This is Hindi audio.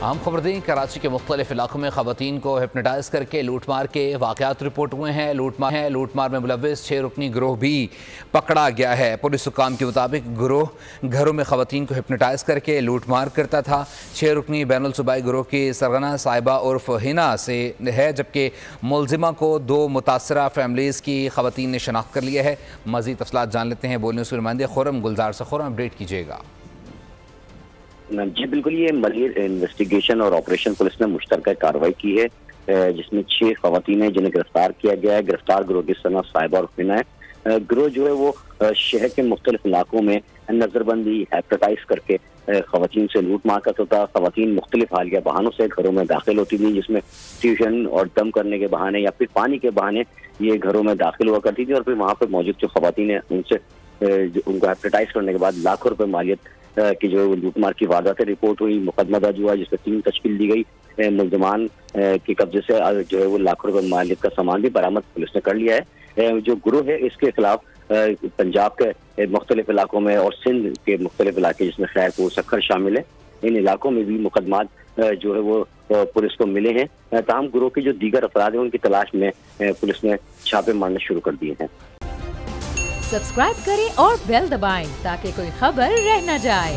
आम खबर दी, कराची के मुख्तलिफ इलाकों में खवातीन को हिप्नोटाइज करके लूटमार के वाक़यात रिपोर्ट हुए हैं। लूटमार में मुलव्विस 6 रुकनी गिरोह भी पकड़ा गया है। पुलिस हुक्काम के मुताबिक गिरोह घरों में खवातीन को हिप्नोटाइज करके लूटमार करता था। 6 रुकनी बैनुल सूबाई गिरोह की सरगना साहिबा उर्फ हिना से है, जबकि मुलजिमा को 2 मुतासरा फैमिलीज़ की खवातीन ने शनाख्त कर लिया है। मज़ीद तफसीलात जान लेते हैं। बोलने उसके नुमाइंदे खुरम गुलजार से। खुरम, अपडेट कीजिएगा। जी बिल्कुल, ये मलिर इन्वेस्टिगेशन और ऑपरेशन पुलिस ने मुश्तरका कार्रवाई की है, जिसमें 6 खवातीन हैं जिन्हें गिरफ्तार किया गया है। गिरफ्तार गिरोह की सरगना साहिबा और हिना है। गिरोह जो है वो शहर के मुख्तलिफ इलाकों में नजरबंदी हिप्नोटाइज करके खवातीन से लूट मार करता था। खवातीन मुख्तलिफ हालिया बहानों से घरों में दाखिल होती थी, जिसमें ट्यूशन और दम करने के बहाने या फिर पानी के बहाने ये घरों में दाखिल हुआ करती थी और फिर वहाँ पर मौजूद जो खवातीन है उनसे उनको हिप्नोटाइज करने के बाद लाखों रुपए मालियत की जो लूटमार की वारदातें रिपोर्ट हुई। मुकदमा दर्ज हुआ जिसमें टीम तश्कील दी गई। मुलजमान के कब्जे से जो है वो लाखों रुपए मालियत का सामान भी बरामद पुलिस ने कर लिया है। जो गिरोह है इसके खिलाफ पंजाब के मुख्तलिफ इलाकों में और सिंध के मुख्तलिफ इलाके जिसमें खैरपुर सक्खर शामिल है, इन इलाकों में भी मुकदमा जो है वो पुलिस को मिले हैं। ताहम गिरोह के जो दीगर अफराद हैं उनकी तलाश में पुलिस ने छापे मारने शुरू कर दिए हैं। सब्सक्राइब करें और बेल दबाएं ताकि कोई खबर रह न जाए।